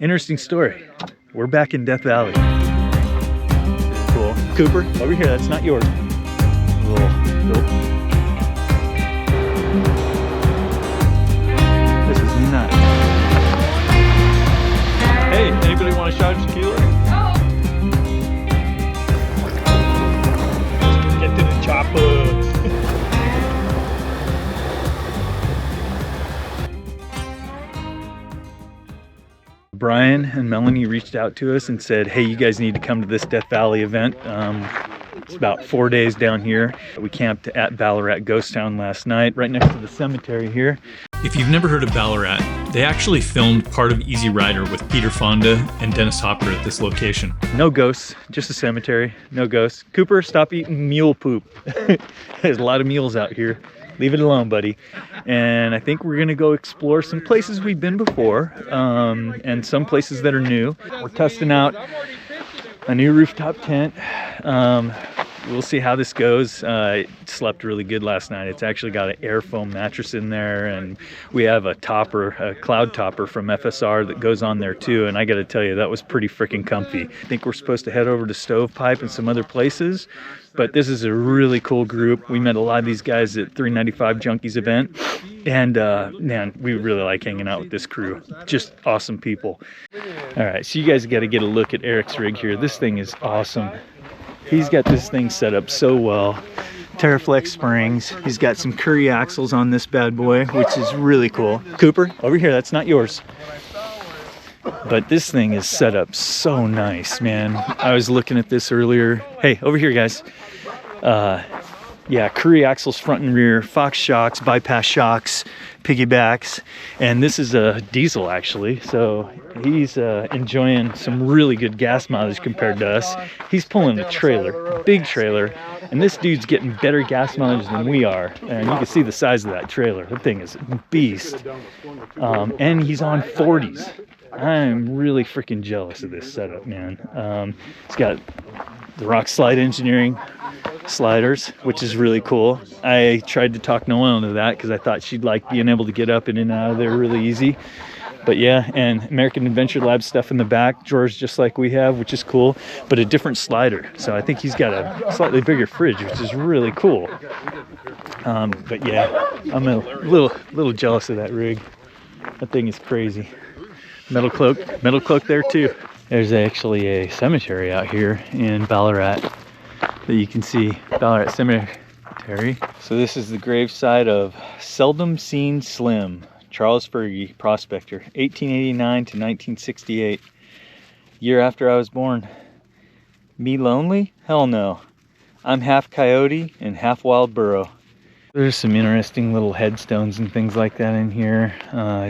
Interesting story. We're back in Death Valley. Cool. Cooper, over here, that's not yours. Nope. This is nuts. Hey, anybody want a shot of tequila? Get to the chopper. Brian and Melanie reached out to us and said, hey, you guys need to come to this Death Valley event. It's about 4 days down here. We camped at Ballarat Ghost Town last night, right next to the cemetery here. If you've never heard of Ballarat, they actually filmed part of Easy Rider with Peter Fonda and Dennis Hopper at this location. No ghosts, just a cemetery, no ghosts. Cooper, stop eating mule poop. There's a lot of mules out here. Leave it alone, buddy. And I think we're gonna go explore some places we've been before, and some places that are new. We're testing out a new rooftop tent. We'll see how this goes. I slept really good last night. It's actually got an air foam mattress in there, and we have a topper, a cloud topper from FSR that goes on there too. And I gotta tell you, that was pretty freaking comfy. I think we're supposed to head over to Stovepipe and some other places, but this is a really cool group. We met a lot of these guys at 395 Junkies event, and man, we really like hanging out with this crew. Just awesome people. All right, so you guys got to get a look at Eric's rig here. This thing is awesome. He's got this thing set up so well. Terraflex springs. He's got some Curry axles on this bad boy, which is really cool. Cooper, over here, that's not yours. But this thing is set up so nice, man. I was looking at this earlier. Hey, over here, guys. Yeah, Curry axles front and rear, Fox shocks, bypass shocks, piggybacks, and this is a diesel actually, so he's enjoying some really good gas mileage compared to us. He's pulling a trailer, big trailer, and this dude's getting better gas mileage than we are, and you can see the size of that trailer. That thing is a beast, and he's on 40s. I'm really freaking jealous of this setup, man. It's got the Rock Slide Engineering sliders, which is really cool. I tried to talk Noelle into that because I thought she'd like being able to get up and in and out of there really easy. But yeah, and American Adventure Lab stuff in the back, drawers just like we have, which is cool, but a different slider. So I think he's got a slightly bigger fridge, which is really cool. But yeah, I'm a little jealous of that rig. That thing is crazy. Metal cloak there too. There's actually a cemetery out here in Ballarat that you can see, Ballarat Cemetery. So this is the gravesite of Seldom Seen Slim, Charles Fergie, prospector, 1889 to 1968. Year after I was born. Me lonely? Hell no. I'm half coyote and half wild burro. There's some interesting little headstones and things like that in here.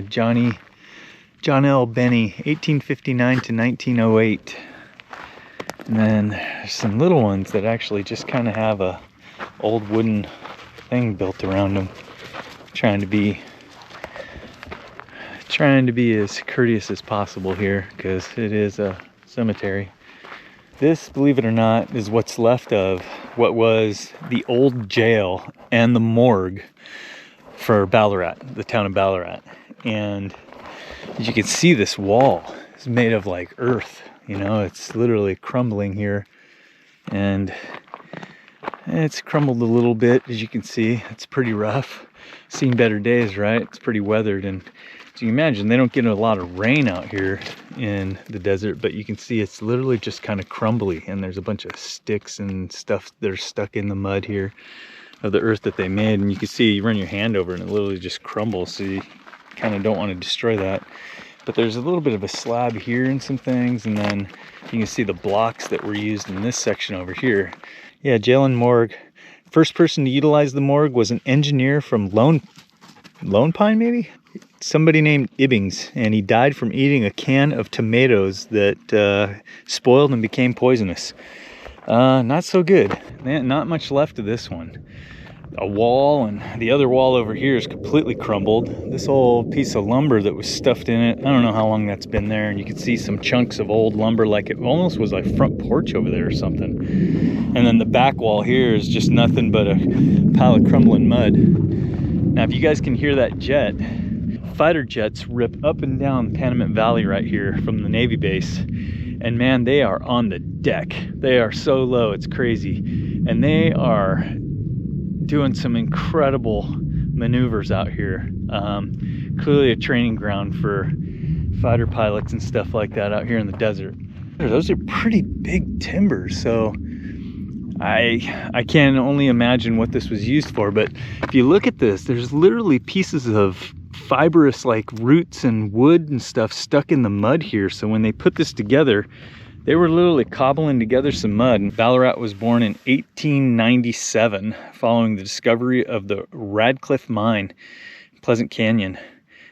John L. Benny, 1859 to 1908. And then there's some little ones that actually just kind of have a old wooden thing built around them. Trying to be as courteous as possible here because it is a cemetery. This, believe it or not, is what's left of what was the old jail and the morgue for Ballarat, the town of Ballarat. And as you can see, this wall is made of like earth. You know, it's literally crumbling here, and it's crumbled a little bit, as you can see. It's pretty rough. Seen better days, right? It's pretty weathered, and so you imagine they don't get a lot of rain out here in the desert, but you can see it's literally just kind of crumbly, and there's a bunch of sticks and stuff that are stuck in the mud here of the earth that they made, and you can see you run your hand over it and it literally just crumbles, so you kind of don't want to destroy that. But there's a little bit of a slab here and some things, and then you can see the blocks that were used in this section over here. Yeah, jail and morgue. First person to utilize the morgue was an engineer from Lone Pine, maybe? Somebody named Ibbings, and he died from eating a can of tomatoes that spoiled and became poisonous. Not so good. Man, not much left of this one. A wall, and the other wall over here is completely crumbled. This old piece of lumber that was stuffed in it, I don't know how long that's been there, and you can see some chunks of old lumber, like it almost was like front porch over there or something. And then the back wall here is just nothing but a pile of crumbling mud. Now if you guys can hear that jet, fighter jets rip up and down the Panamint Valley right here from the Navy base. And man, they are on the deck. They are so low, it's crazy. And they are doing some incredible maneuvers out here. Clearly a training ground for fighter pilots and stuff like that out here in the desert. Those are pretty big timbers, so I can only imagine what this was used for. But if you look at this, there's literally pieces of fibrous like roots and wood and stuff stuck in the mud here. So when they put this together, they were literally cobbling together some mud. And Ballarat was born in 1897 following the discovery of the Radcliffe mine in Pleasant Canyon.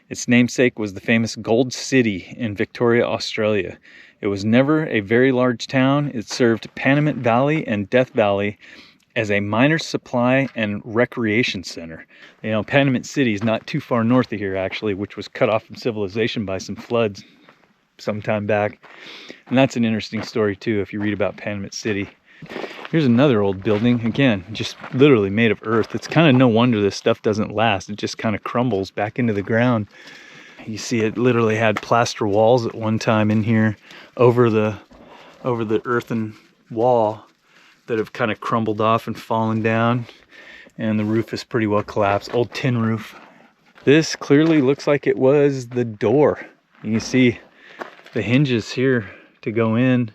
Its namesake was the famous Gold City in Victoria, Australia. It was never a very large town. It served Panamint Valley and Death Valley as a miner's supply and recreation center. You know, Panamint City is not too far north of here, actually, which was cut off from civilization by some floods some time back. And that's an interesting story, too, if you read about Panamint City. Here's another old building, again, just literally made of earth. It's kind of no wonder this stuff doesn't last. It just kind of crumbles back into the ground. You see it literally had plaster walls at one time in here over the earthen wall that have kind of crumbled off and fallen down, and the roof is pretty well collapsed. Old tin roof. This clearly looks like it was the door. You can see the hinges here to go in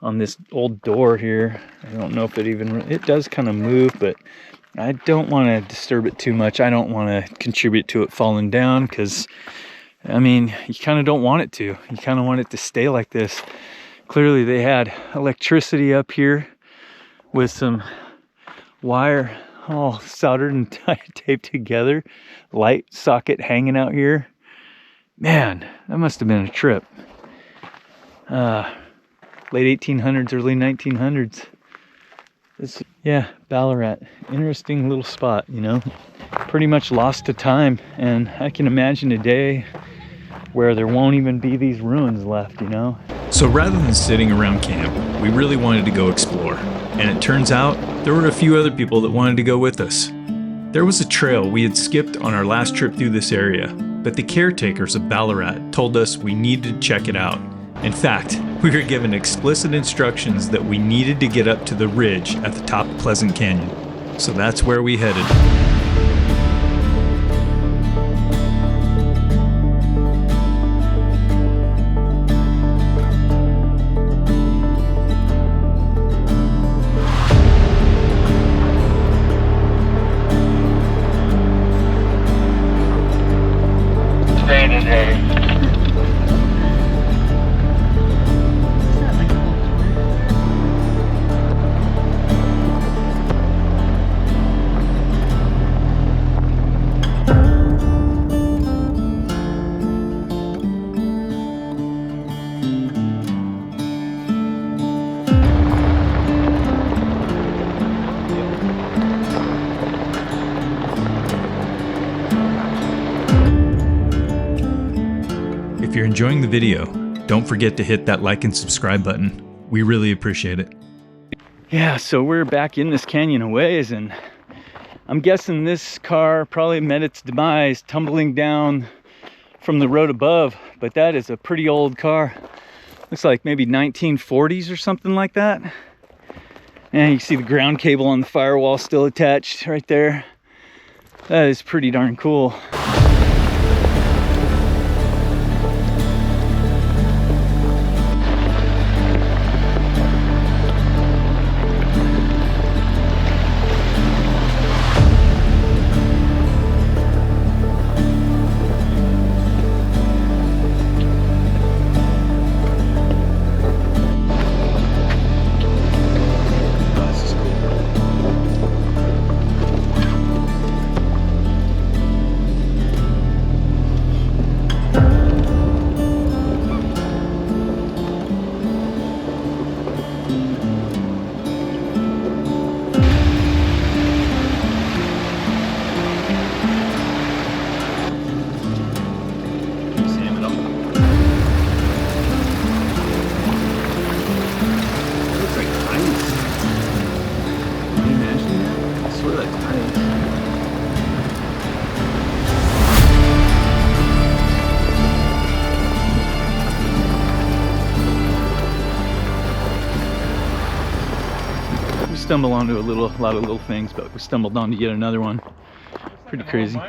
on this old door here. I don't know if it does kind of move, but I don't want to disturb it too much. I don't want to contribute to it falling down, because I mean, you kind of don't want it to. You kind of want it to stay like this. Clearly they had electricity up here with some wire all soldered and taped together. Light socket hanging out here. Man, that must have been a trip. Late 1800s, early 1900s. Yeah, Ballarat. Interesting little spot, you know. Pretty much lost to time. And I can imagine a day where there won't even be these ruins left, you know. So rather than sitting around camp, we really wanted to go explore. And it turns out there were a few other people that wanted to go with us. There was a trail we had skipped on our last trip through this area, but the caretakers of Ballarat told us we needed to check it out. In fact, we were given explicit instructions that we needed to get up to the ridge at the top of Pleasant Canyon. So that's where we headed. If you're enjoying the video, don't forget to hit that like and subscribe button. We really appreciate it. Yeah, so we're back in this canyon a ways, and I'm guessing this car probably met its demise tumbling down from the road above, but that is a pretty old car. Looks like maybe 1940s or something like that. And you see the ground cable on the firewall still attached right there. That is pretty darn cool. stumble onto a lot of little things, but we stumbled onto yet another one. Pretty crazy.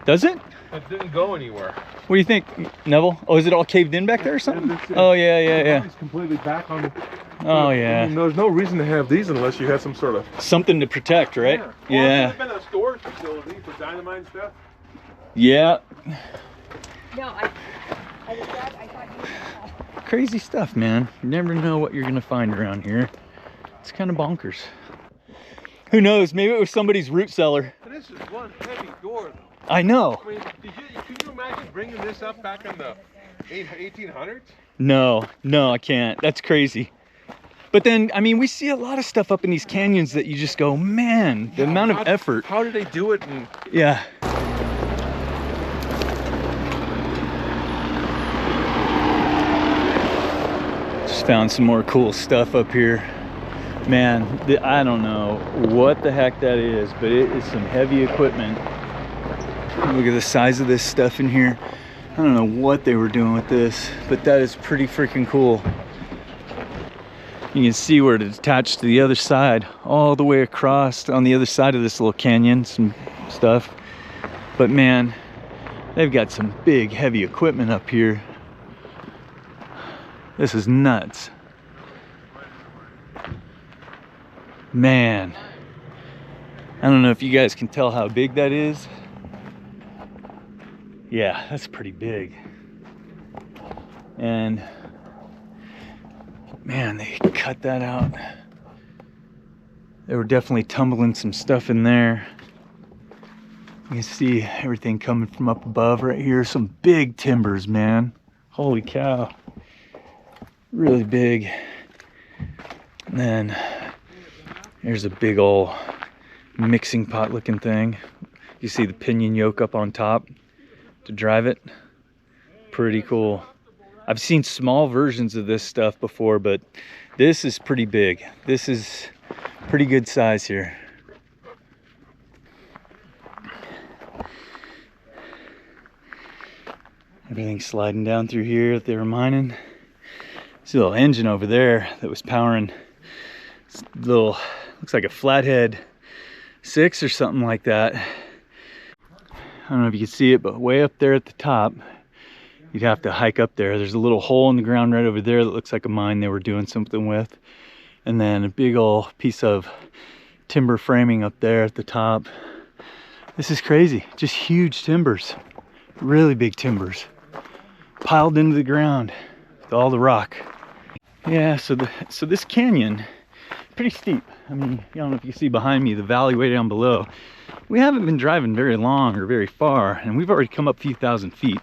Does it? It didn't go anywhere. What do you think, Neville? Oh, is it all caved in back there or something? Oh, yeah. It's completely back on the... Oh, yeah. I mean, there's no reason to have these unless you have some sort of... Something to protect, right? Yeah. Well, it could have been a storage facility for dynamite stuff. Yeah. No, I thought you... Crazy stuff, man. You never know what you're gonna find around here. It's kind of bonkers. Who knows? Maybe it was somebody's root cellar. And this is one heavy door, though. I know. I mean, could you imagine bringing this up back in the 1800s? No, I can't. That's crazy. But then, I mean, we see a lot of stuff up in these canyons that you just go, man, the amount of effort. How did they do it? And yeah. Just found some more cool stuff up here. Man, I don't know what the heck that is, but it is some heavy equipment. Look at the size of this stuff in here. I don't know what they were doing with this, but that is pretty freaking cool. You can see where it's attached to the other side, all the way across on the other side of this little canyon, some stuff. But man, they've got some big, heavy equipment up here. This is nuts. Man, I don't know if you guys can tell how big that is. Yeah, that's pretty big. And man, they cut that out. They were definitely tumbling some stuff in there. You can see everything coming from up above right here. Some big timbers, man. Holy cow. Really big. And then there's a big old mixing pot looking thing. You see the pinion yoke up on top to drive it. Pretty cool. I've seen small versions of this stuff before, but this is pretty big. This is pretty good size here. Everything's sliding down through here that they were mining. See a little engine over there that was powering this little, looks like a flathead 6 or something like that. I don't know if you can see it, but way up there at the top, you'd have to hike up there. There's a little hole in the ground right over there that looks like a mine they were doing something with. And then a big old piece of timber framing up there at the top. This is crazy, just huge timbers, really big timbers, piled into the ground with all the rock. Yeah, so this canyon, pretty steep. I mean, I don't know if you can see behind me, the valley way down below. We haven't been driving very long or very far, and we've already come up a few thousand feet.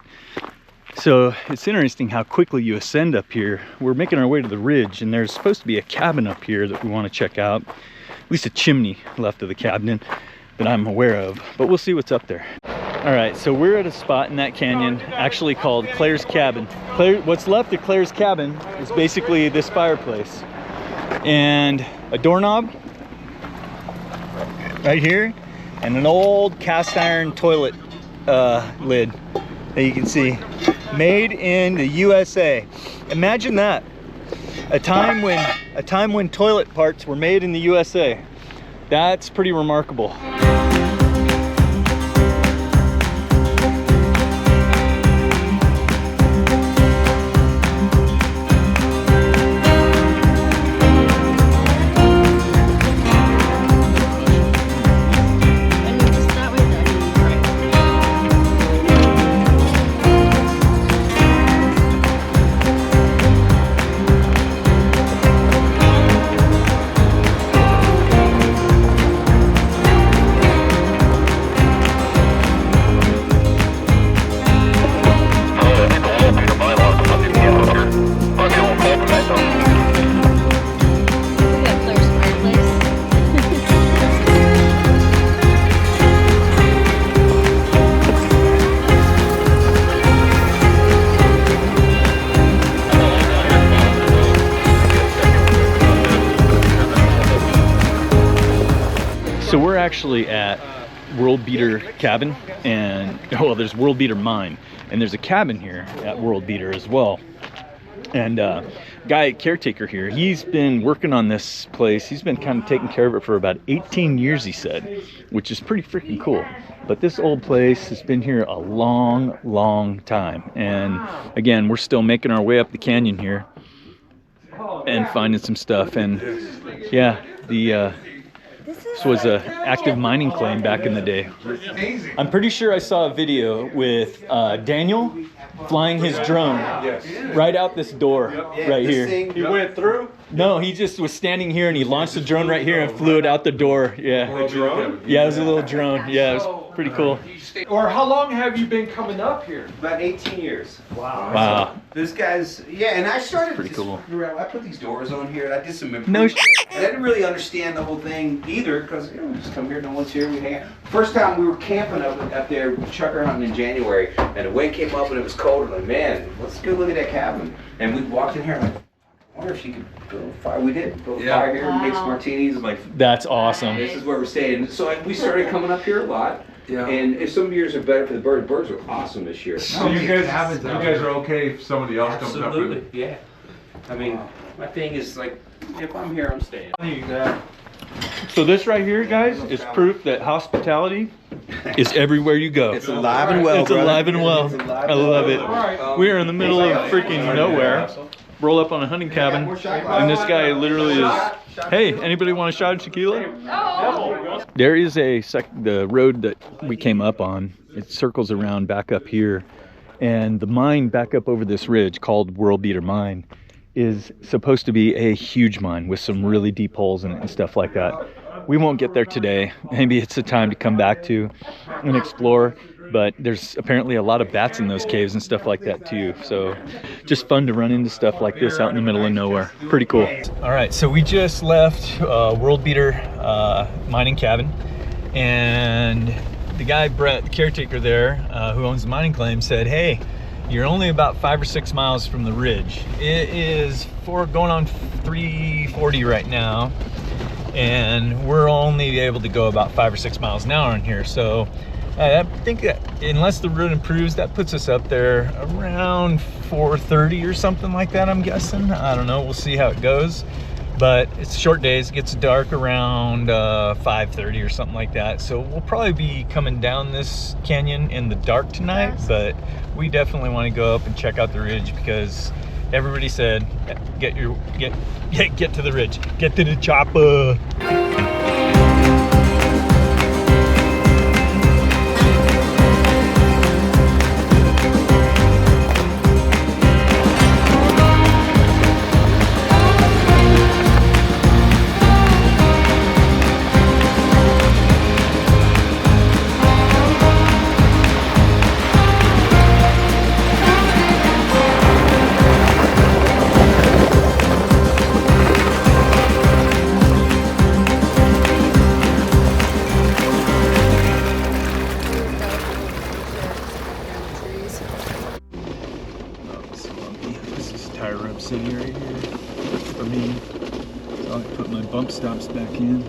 So it's interesting how quickly you ascend up here. We're making our way to the ridge, and there's supposed to be a cabin up here that we want to check out. At least a chimney left of the cabin that I'm aware of, but we'll see what's up there. All right, so we're at a spot in that canyon actually called Claire's Cabin. What's left of Claire's Cabin is basically this fireplace and a doorknob right here, and an old cast iron toilet lid that you can see. Made in the USA. Imagine that. A time when toilet parts were made in the USA. That's pretty remarkable. So we're actually at Worldbeater cabin, and well, there's Worldbeater mine, and there's a cabin here at Worldbeater as well. And guy, caretaker here, he's been working on this place. He's been kind of taking care of it for about 18 years, he said, which is pretty freaking cool. But this old place has been here a long, long time. And again, we're still making our way up the canyon here and finding some stuff. And yeah, this was a active mining claim back in the day. I'm pretty sure I saw a video with Daniel flying his drone right out this door right here. He went through? No, he just was standing here and he launched the drone right here and flew it out the door. Yeah. A drone? Yeah, it was a little drone. Yeah, it was pretty cool. Or how long have you been coming up here? About 18 years. Wow. This guy's, yeah, and I started Pretty cool. I put these doors on here and I did some improvements. No shit. And I didn't really understand the whole thing either because, we just come here, no one's here, we hang out. First time we were camping up there, chucker hunting in January, and the wind came up and it was cold. We're like, man, let's go look at that cabin. And we walked in here, like, I wonder if she could build a fire. We did. Build a fire here, make some martinis. I'm like, That's awesome. this is where we're staying. So we started coming up here a lot. Yeah. And if some years are better for the birds, birds are awesome this year. So you guys are okay if somebody else comes up with it? Absolutely, yeah. I mean, my thing is like, if I'm here, I'm staying. So this right here, guys, is proof that hospitality is everywhere you go. It's alive and well, It's alive and well. I love it. We are in the middle of freaking nowhere. Roll up on a hunting cabin, and this guy literally is, hey, anybody want a shot of tequila? There is the road that we came up on. It circles around back up here, and the mine back up over this ridge called Worldbeater Mine is supposed to be a huge mine with some really deep holes in it and stuff like that. We won't get there today. Maybe it's a time to come back to and explore, but there's apparently a lot of bats in those caves and stuff like that too. So just fun to run into stuff like this out in the middle of nowhere. Pretty cool. All right, so we just left Worldbeater mining cabin, and the guy, Brett, the caretaker there, who owns the mining claim, said, hey, you're only about 5 or 6 miles from the ridge. It is going on 340 right now, and we're only able to go about 5 or 6 miles an hour in here. So I think that unless the road improves, that puts us up there around 4:30 or something like that, I'm guessing. I don't know, we'll see how it goes. But it's short days, it gets dark around 5:30 or something like that. So we'll probably be coming down this canyon in the dark tonight, but we definitely want to go up and check out the ridge because everybody said, get to the ridge, get to the chopper. City right here for me. So I'll put my bump stops back in.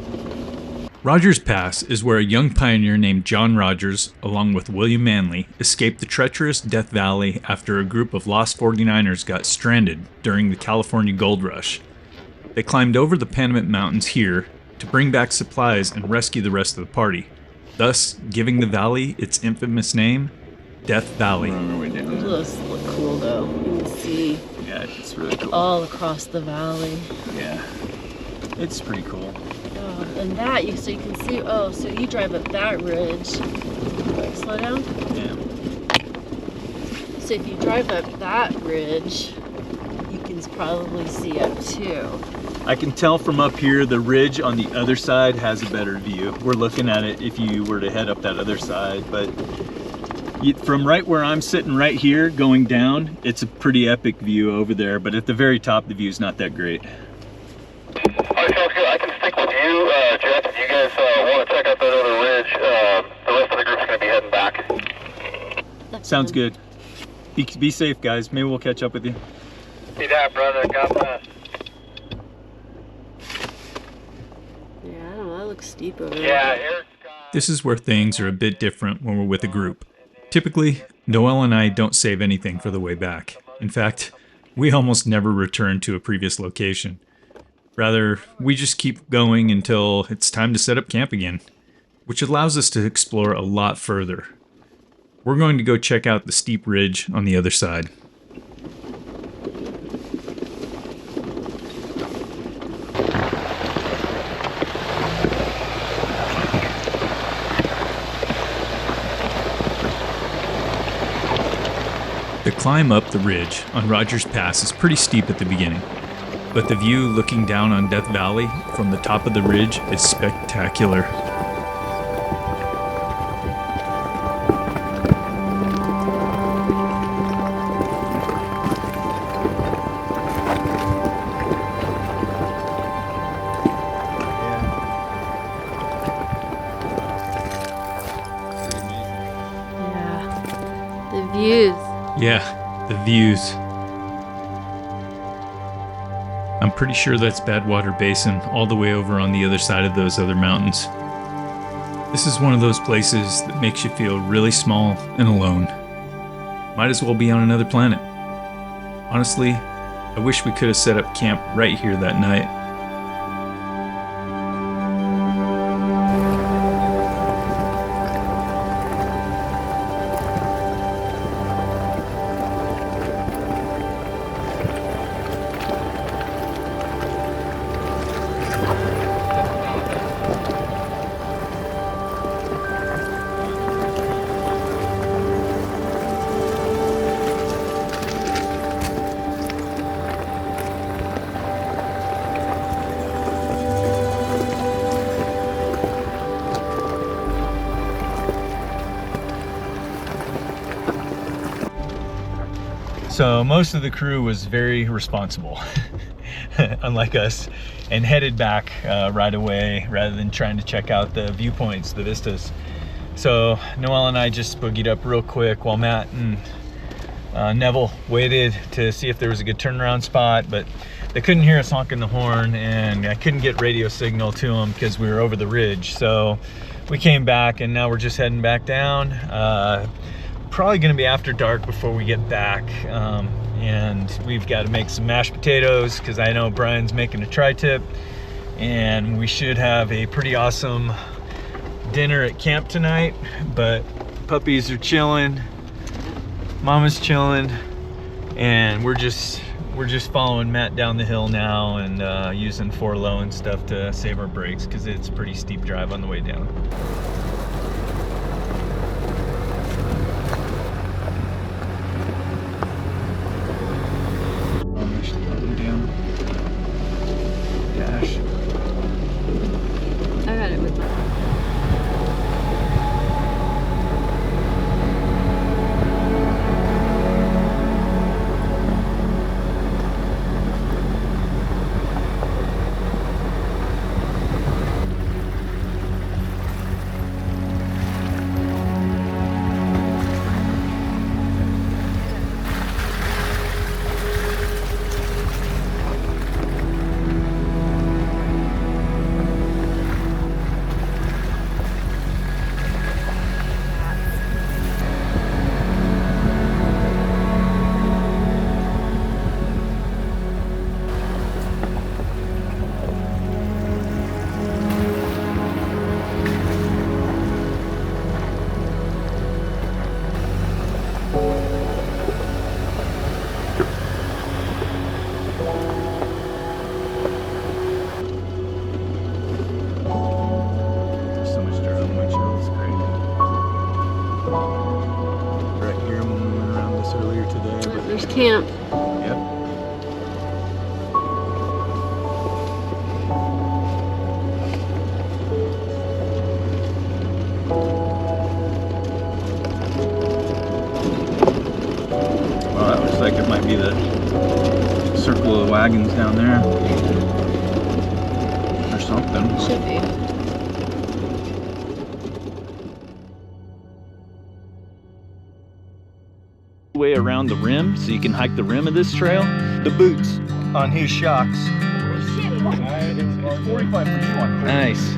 Rogers Pass is where a young pioneer named John Rogers, along with William Manley, escaped the treacherous Death Valley after a group of lost 49ers got stranded during the California Gold Rush. They climbed over the Panamint Mountains here to bring back supplies and rescue the rest of the party, thus giving the valley its infamous name, Death Valley. Those look cool though. You can see It's really cool. all across the valley. Yeah, it's pretty cool. Oh, and that so you can see. Oh, so you drive up that ridge. Slow down. Yeah. So if you drive up that ridge, you can probably see up too. I can tell from up here the ridge on the other side has a better view. We're looking at it if you were to head up that other side, but from right where I'm sitting right here going down, it's a pretty epic view over there, but at the very top the view's not that great. Alright, sounds good. I can stick with you, Jeff, if you guys want to check out that other ridge. The rest of the group's going to be heading back. Sounds good. Be safe, guys. Maybe we'll catch up with you. See that, brother. God bless. Yeah, I don't know. That looks steep over there. Yeah, Eric's This is where things are a bit different when we're with a group. Typically, Noelle and I don't save anything for the way back. In fact, We almost never return to a previous location. Rather, we just keep going until it's time to set up camp again, which allows us to explore a lot further. We're going to go check out the steep ridge on the other side. The climb up the ridge on Rogers Pass is pretty steep at the beginning, but the view looking down on Death Valley from the top of the ridge is spectacular. Yeah. The views. Yeah, the views. I'm pretty sure that's Badwater Basin all the way over on the other side of those other mountains. This is one of those places that makes you feel really small and alone. Might as well be on another planet. Honestly, I wish we could have set up camp right here that night. So most of the crew was very responsible, unlike us, and headed back right away rather than trying to check out the viewpoints, the vistas. So Noelle and I just boogied up real quick while Matt and Neville waited to see if there was a good turnaround spot, but they couldn't hear us honking the horn, and I couldn't get radio signal to them because we were over the ridge. So we came back, and now we're just heading back down. Probably gonna be after dark before we get back, and we've got to make some mashed potatoes because I know Brian's making a tri-tip, and we should have a pretty awesome dinner at camp tonight. But puppies are chilling, mama's chilling, and we're just following Matt down the hill now and using 4 low and stuff to save our brakes because it's a pretty steep drive on the way down. I got it with my... Camp. Yep. Well, that looks like it might be the circle of wagons down there. Or something. Should be. Way around the rim so you can hike the rim of this trail. The boots on his shocks. It's 45 for you on. Nice.